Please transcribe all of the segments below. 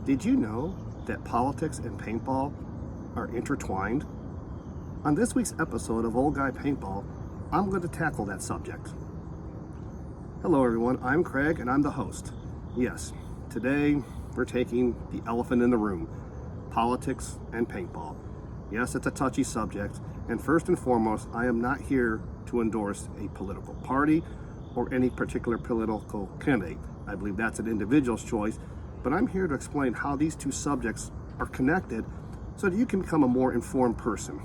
Did you know that politics and paintball are intertwined? On this week's episode of Old Guy Paintball, I'm going to tackle that subject. Hello everyone, I'm Craig and I'm the host. Yes, today we're taking the elephant in the room, politics and paintball. Yes, it's a touchy subject, and first and foremost, I am not here to endorse a political party or any particular political candidate. I believe that's an individual's choice, but I'm here to explain how these two subjects are connected so that you can become a more informed person.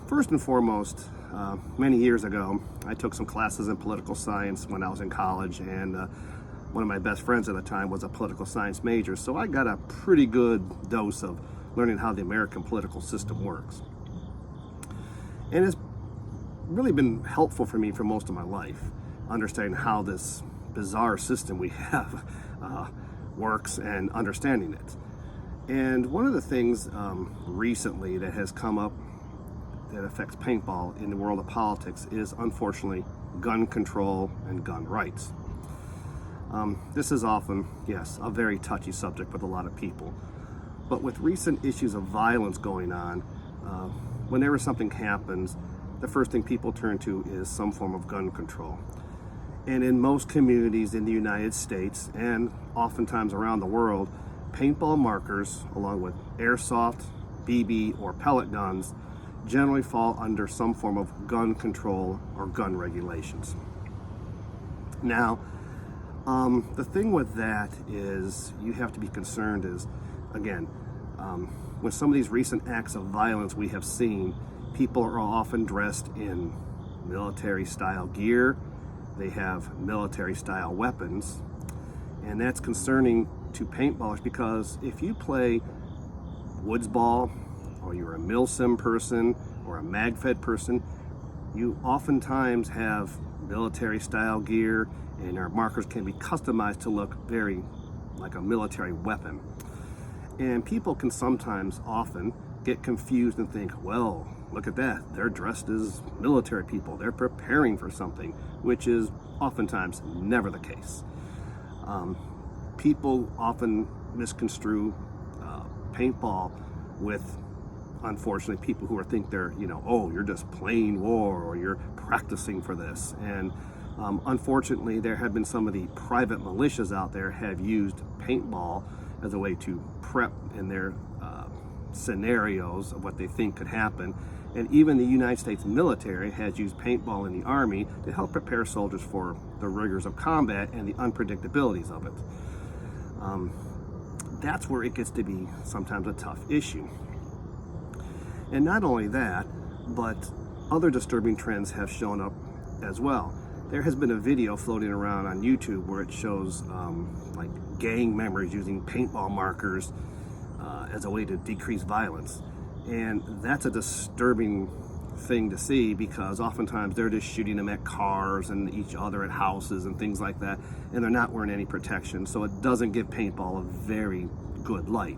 First and foremost, many years ago, I took some classes in political science when I was in college, and one of my best friends at the time was a political science major, so I got a pretty good dose of learning how the American political system works. And it's really been helpful for me for most of my life, understanding how this bizarre system we have works and understanding it. And one of the things recently that has come up that affects paintball in the world of politics is, unfortunately, gun control and gun rights. This is often, yes, a very touchy subject with a lot of people. But with recent issues of violence going on, whenever something happens, the first thing people turn to is some form of gun control. And in most communities in the United States and oftentimes around the world, paintball markers, along with airsoft, BB, or pellet guns, generally fall under some form of gun control or gun regulations. Now, the thing with that is you have to be concerned is, again, with some of these recent acts of violence we have seen, people are often dressed in military-style gear. They have military-style weapons, and that's concerning to paintballers because if you play woods ball, or you're a milsim person, or a mag-fed person, you oftentimes have military-style gear, and our markers can be customized to look very like a military weapon. And people can sometimes often get confused and think, well, look at that, they're dressed as military people, they're preparing for something, which is oftentimes never the case. People often misconstrue paintball with, unfortunately, people who think they're, oh, you're just playing war or you're practicing for this. And unfortunately, there have been some of the private militias out there have used paintball as a way to prep in their scenarios of what they think could happen. And even the United States military has used paintball in the Army to help prepare soldiers for the rigors of combat and the unpredictabilities of it. That's where it gets to be sometimes a tough issue. And not only that, but other disturbing trends have shown up as well. There has been a video floating around on YouTube where it shows like gang members using paintball markers as a way to decrease violence. And that's a disturbing thing to see because oftentimes they're just shooting them at cars and each other at houses and things like that, and they're not wearing any protection, so it doesn't give paintball a very good light.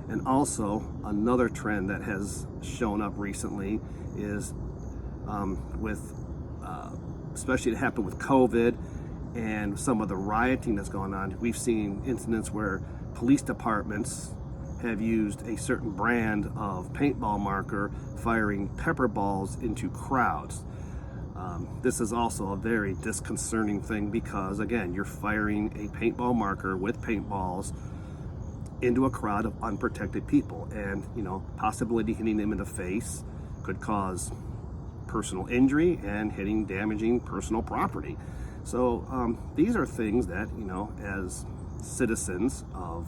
And also, another trend that has shown up recently is especially it happened with COVID and some of the rioting that's going on, we've seen incidents where police departments have used a certain brand of paintball marker firing pepper balls into crowds. This is also a very disconcerting thing because, again, you're firing a paintball marker with paintballs into a crowd of unprotected people, and possibly hitting them in the face could cause personal injury and damaging personal property. So these are things that, as citizens of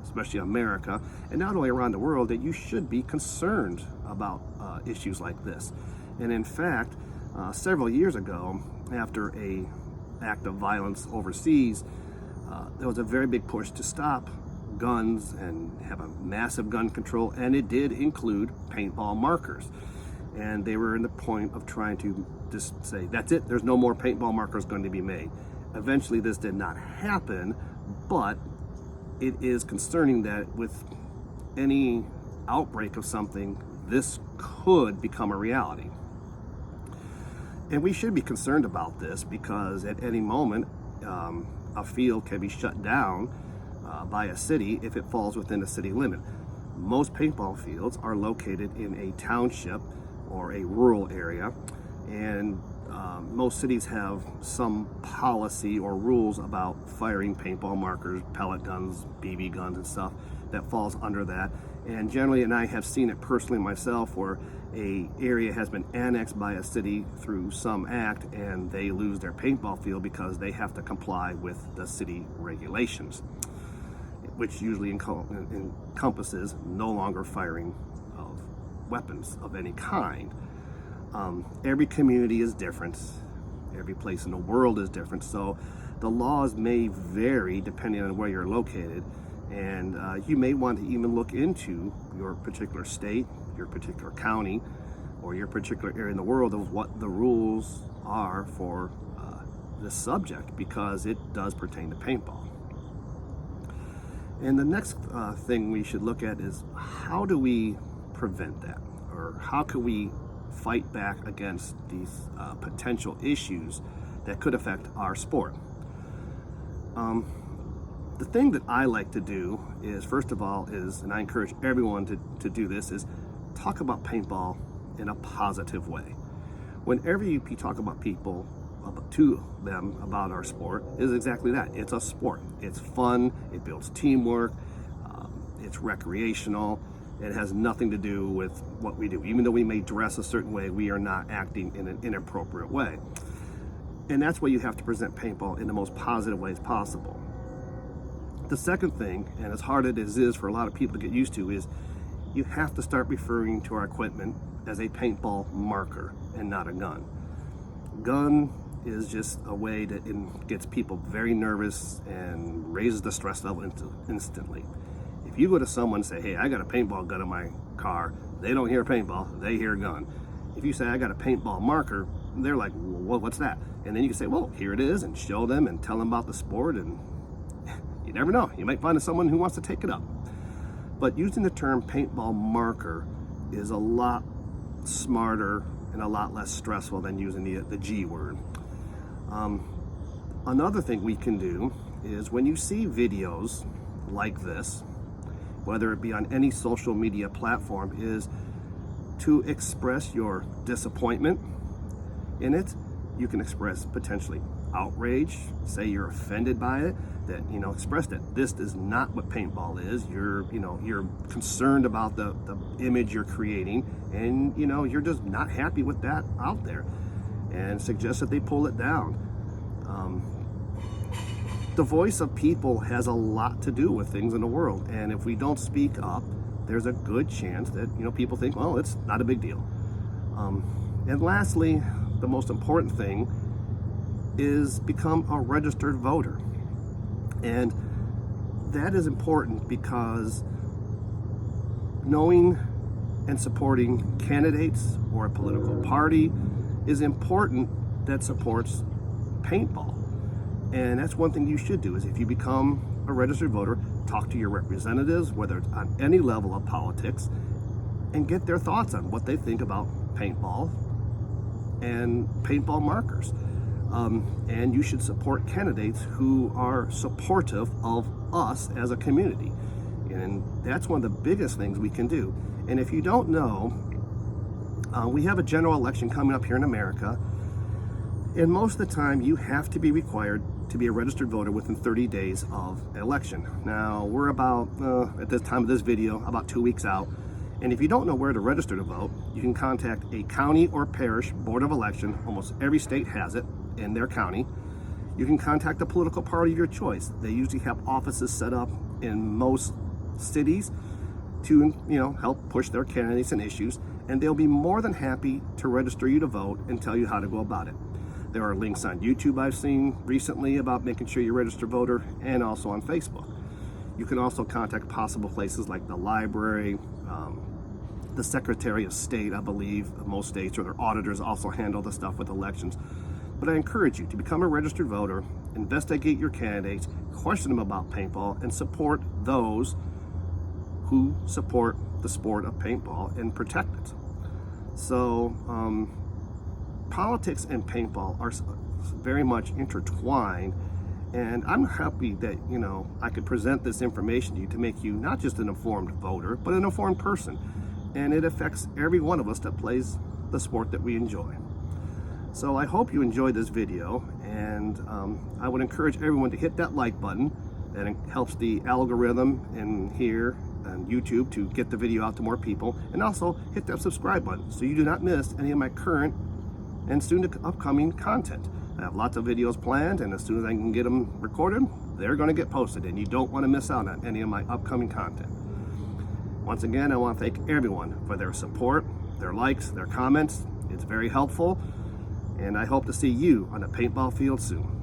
especially America, and not only around the world, that you should be concerned about issues like this. And in fact, several years ago, after an act of violence overseas, there was a very big push to stop guns and have a massive gun control, and it did include paintball markers. And they were in the point of trying to just say, that's it, there's no more paintball markers going to be made. Eventually this did not happen, but it is concerning that with any outbreak of something, this could become a reality. And we should be concerned about this because at any moment, a field can be shut down by a city if it falls within a city limit. Most paintball fields are located in a township or a rural area, and most cities have some policy or rules about firing paintball markers, pellet guns, BB guns and stuff that falls under that. And generally, and I have seen it personally myself, where a area has been annexed by a city through some act and they lose their paintball field because they have to comply with the city regulations, which usually encompasses no longer firing of weapons of any kind. Every community is different. Every place in the world is different. So the laws may vary depending on where you're located. And you may want to even look into your particular state, your particular county, or your particular area in the world of what the rules are for this subject, because it does pertain to paintball. And the next thing we should look at is, how do we prevent that? Or how can we fight back against these potential issues that could affect our sport? The thing that I like to do is, first of all, and I encourage everyone to do this, is talk about paintball in a positive way. Whenever you talk about to them about our sport, is exactly that. It's a sport. It's fun. It builds teamwork. It's recreational. It has nothing to do with what we do. Even though we may dress a certain way, we are not acting in an inappropriate way. And that's why you have to present paintball in the most positive ways possible. The second thing, and as hard as it is for a lot of people to get used to, is you have to start referring to our equipment as a paintball marker and not a gun. Gun is just a way that it gets people very nervous and raises the stress level instantly. If you go to someone and say, hey, I got a paintball gun in my car, they don't hear paintball, they hear gun. If you say, I got a paintball marker, they're like, well, what's that? And then you can say, well, here it is, and show them and tell them about the sport, and you never know, you might find someone who wants to take it up. But using the term paintball marker is a lot smarter and a lot less stressful than using the G word. Another thing we can do is, when you see videos like this, whether it be on any social media platform, is to express your disappointment in it. You can express potentially outrage, say you're offended by it, that, express that this is not what paintball is. You're concerned about the image you're creating, and you're just not happy with that out there, and suggest that they pull it down. The voice of people has a lot to do with things in the world, and if we don't speak up, there's a good chance that people think, well, it's not a big deal. And lastly, the most important thing is become a registered voter. And that is important because knowing and supporting candidates or a political party is important that supports paintball. And that's one thing you should do, is if you become a registered voter, talk to your representatives, whether it's on any level of politics, and get their thoughts on what they think about paintball and paintball markers. And you should support candidates who are supportive of us as a community. And that's one of the biggest things we can do. And if you don't know, we have a general election coming up here in America. And most of the time, you have to be required to be a registered voter within 30 days of an election. Now, we're about, at the time of this video, about 2 weeks out. And if you don't know where to register to vote, you can contact a county or parish board of election. Almost every state has it in their county. You can contact a political party of your choice. They usually have offices set up in most cities to help push their candidates and issues, and they'll be more than happy to register you to vote and tell you how to go about it. There are links on YouTube I've seen recently about making sure you're a registered voter, and also on Facebook. You can also contact possible places like the library, the Secretary of State, I believe, of most states, or their auditors also handle the stuff with elections. But I encourage you to become a registered voter, investigate your candidates, question them about paintball, and support those who support the sport of paintball and protect it. So, politics and paintball are very much intertwined, And I'm happy that, I could present this information to you to make you not just an informed voter, but an informed person. And it affects every one of us that plays the sport that we enjoy. So I hope you enjoyed this video, and I would encourage everyone to hit that like button. That helps the algorithm in here on YouTube to get the video out to more people. And also hit that subscribe button so you do not miss any of my current and soon to upcoming content. I have lots of videos planned, and as soon as I can get them recorded, they're going to get posted, and you don't want to miss out on any of my upcoming content. Once again, I want to thank everyone for their support, their likes, their comments. It's very helpful, and I hope to see you on the paintball field soon.